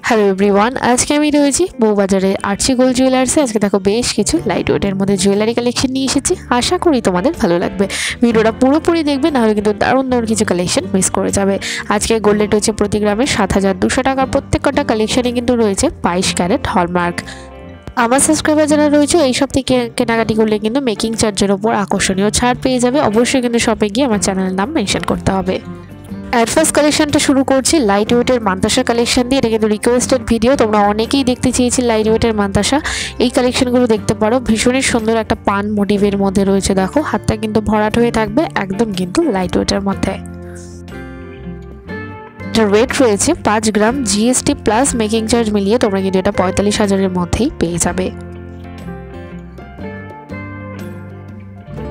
Hello everyone, আজকে আমি রয়েছি বউবাজারে আরচি গোল্ড জুয়েলার্সে। আজকে দেখো বেশ কিছু লাইট ওয়েটের মধ্যে জুয়েলারি কালেকশন নিয়ে এসেছি। আশা করি তোমাদের ভালো লাগবে। ভিডিওটা পুরোপুরি দেখবে, নাহলে কিন্তু দারুণ দারুণ কিছু কালেকশন মিস করে যাবে। আজকে গোল্ড রেট হচ্ছে প্রতি গ্রামে 7,200 টাকা। প্রত্যেকটা কালেকশানে কিন্তু রয়েছে 22 ক্যারেট হলমার্ক। আমার সাবস্ক্রাইবার যারা রয়েছে এই সব থেকে কেনাকাটি করলে কিন্তু মেকিং চার্জের ওপর আকর্ষণীয় ছাড় পেয়ে যাবে। অবশ্যই কিন্তু শপে গিয়ে আমার চ্যানেলের নাম মেনশন করতে হবে। অ্যাডভান্স কালেকশনটা শুরু করছি লাইট ওয়েটের মান্তাসা কালেকশন দিয়ে। এটা কিন্তু রিকোয়েস্টেড ভিডিও, তোমরা অনেকেই দেখতে চেয়েছি লাইট ওয়েটের মান্তাসা। এই কালেকশনগুলো দেখতে পারো, ভীষণই সুন্দর একটা পান মোটিভের মধ্যে রয়েছে। দেখো হাতটা কিন্তু ভরাট হয়ে থাকবে, একদম কিন্তু লাইট ওয়েটের মধ্যে। ওয়েট রয়েছে 5 গ্রাম, জিএসটি প্লাস মেকিং চার্জ মিলিয়ে তোমরা কিন্তু এটা 45,000-এর মধ্যেই পেয়ে যাবে।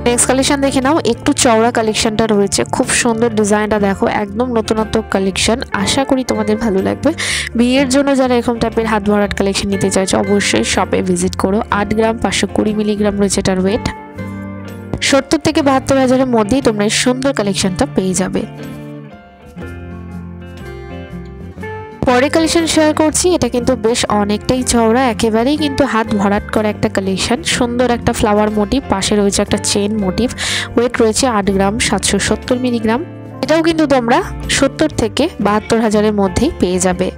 নেক্সট কালেকশন দেখে নাও, একটু চওড়া কালেকশনটা রয়েছে, খুব সুন্দর ডিজাইনটা দেখো, একদম নতুনত্ব কালেকশন। আশা করি তোমাদের ভালো লাগবে। বিয়ের জন্য যারা এরকম টাইপের হাত ভরাট কালেকশন নিতে চাইছো অবশ্যই শপে ভিজিট করো। 8 গ্রাম 520 মিলিগ্রাম রয়েছে এটার ওয়েট। 70 থেকে 72,000-এর মধ্যেই তোমরা এই সুন্দর কালেকশনটা পেয়ে যাবে। পরে কালেকশন শেয়ার করছি, এটা কিন্তু বেশ অনেকটাই চওড়া, একেবারেই কিন্তু হাত ভরাট করা একটা কালেকশন। সুন্দর একটা ফ্লাওয়ার মোটিভ, পাশে রয়েছে একটা চেন মোটিভ। ওয়েট রয়েছে 8 গ্রাম 770 মিলিগ্রাম। এটাও কিন্তু তোমরা 70 থেকে 72,000-এর মধ্যেই পেয়ে যাবে।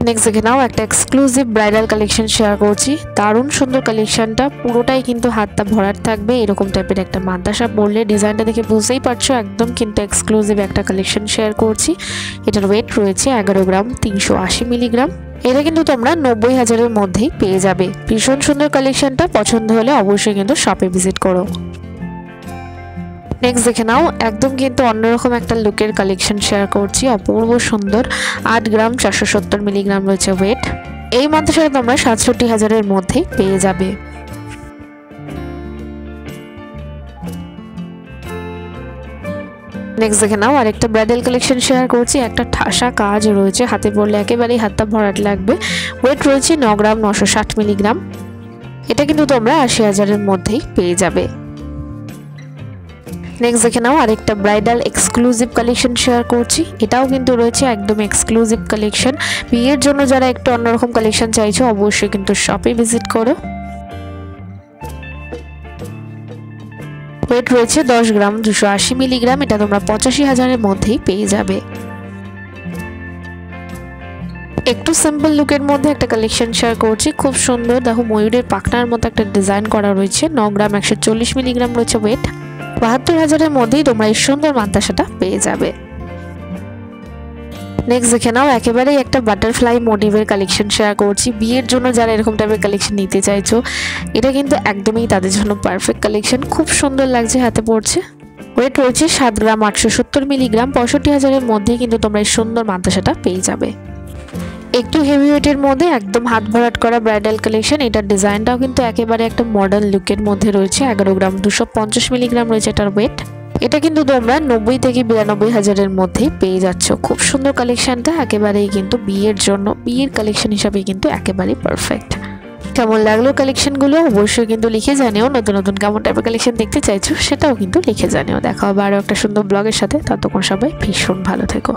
নেক্সট দেখে নাও, একটা এক্সক্লুসিভ ব্রাইডাল কালেকশন শেয়ার করছি। দারুণ সুন্দর কালেকশনটা, পুরোটাই কিন্তু হাতটা ভরাট থাকবে। এরকম টাইপের একটা মান্তাসা পরলে ডিজাইনটা দেখে বুঝতেই পারছো, একদম কিন্তু এক্সক্লুসিভ একটা কালেকশন শেয়ার করছি। এটার ওয়েট রয়েছে 11 গ্রাম 380 মিলিগ্রাম। এটা কিন্তু তোমরা 90,000-এর মধ্যেই পেয়ে যাবে। ভীষণ সুন্দর কালেকশনটা, পছন্দ হলে অবশ্যই কিন্তু শপে ভিজিট করো। নেক্সট দেখে নাও, একদম কিন্তু অন্যরকম একটা লুকের কালেকশন শেয়ার করছি, অপূর্ব সুন্দর। 8 গ্রাম 470 মিলিগ্রাম রয়েছে ওয়েট। এই মান্তাসাটা তোমরা 67,000-এর মধ্যেই পেয়ে যাবে। নেক্সট দেখে নাও, আরেকটা ব্রাইডাল কালেকশন শেয়ার করছি। একটা ঠাসা কাজ রয়েছে, হাতে পরলে একেবারেই হাতটা ভরাট লাগবে। ওয়েট রয়েছে 9 গ্রাম 960 মিলিগ্রাম। এটা কিন্তু তোমরা 80,000-এর মধ্যেই পেয়ে যাবে। নেক্সট দেখে নাও, আরেকটা ব্রাইডাল এক্সক্লুসিভ কালেকশন শেয়ার করছি। এটাও কিন্তু রয়েছে একদম এক্সক্লুসিভ কালেকশন। বিয়ের জন্য যারা একটু অন্যরকম কালেকশন চাইছো অবশ্যই কিন্তু শপে ভিজিট করো। ওয়েট রয়েছে 10 গ্রাম 280 মিলিগ্রাম। এটা তোমরা 85,000-এর মধ্যেই পেয়ে যাবে। একটু সিম্পল লুকের মধ্যে একটা কালেকশন শেয়ার করছি, খুব সুন্দর। দেখো ময়ূরের পাখনার মতো একটা ডিজাইন করা রয়েছে। 9 গ্রাম 140 মিলিগ্রাম রয়েছে ওয়েট। 72,000-এর মধ্যেই তোমরা এই সুন্দর মান্তাসাটা পেয়ে যাবে। নেক্সট দেখে নাও, একেবারেই একটা বাটারফ্লাই মোটিভের কালেকশন শেয়ার করছি। বিয়ের জন্য যারা এরকম টাইপের কালেকশন নিতে চাইছো এটা কিন্তু একদমই তাদের জন্য পারফেক্ট কালেকশন। খুব সুন্দর লাগছে হাতে পড়ছে। ওয়েট রয়েছে 7 গ্রাম 870 মিলিগ্রাম। 65,000-এর মধ্যেই কিন্তু তোমরা এই সুন্দর মান্তাসাটা পেয়ে যাবে। একটু হেভি ওয়েটের মধ্যে একদম হাত ভরাট করা ব্রাইডাল কালেকশন। এটার ডিজাইনটাও কিন্তু একেবারে একটা মডার্ন লুকের মধ্যে রয়েছে। 11 গ্রাম 250 মিলিগ্রাম রয়েছে এটার ওয়েট। এটা কিন্তু তোমরা 90 থেকে 92,000-এর মধ্যেই পেয়ে যাচ্ছ। খুব সুন্দর কালেকশনটা, একেবারেই কিন্তু বিয়ের জন্য, বিয়ের কালেকশন হিসাবে কিন্তু একেবারেই পারফেক্ট। কেমন লাগলো কালেকশনগুলো অবশ্যই কিন্তু লিখে জানিও। নতুন নতুন কেমন টাইপের কালেকশন দেখতে চাইছো সেটাও কিন্তু লিখে জানিও। দেখা হবে আরও একটা সুন্দর ব্লগের সাথে। ততক্ষণ সবাই ভীষণ ভালো থেকো।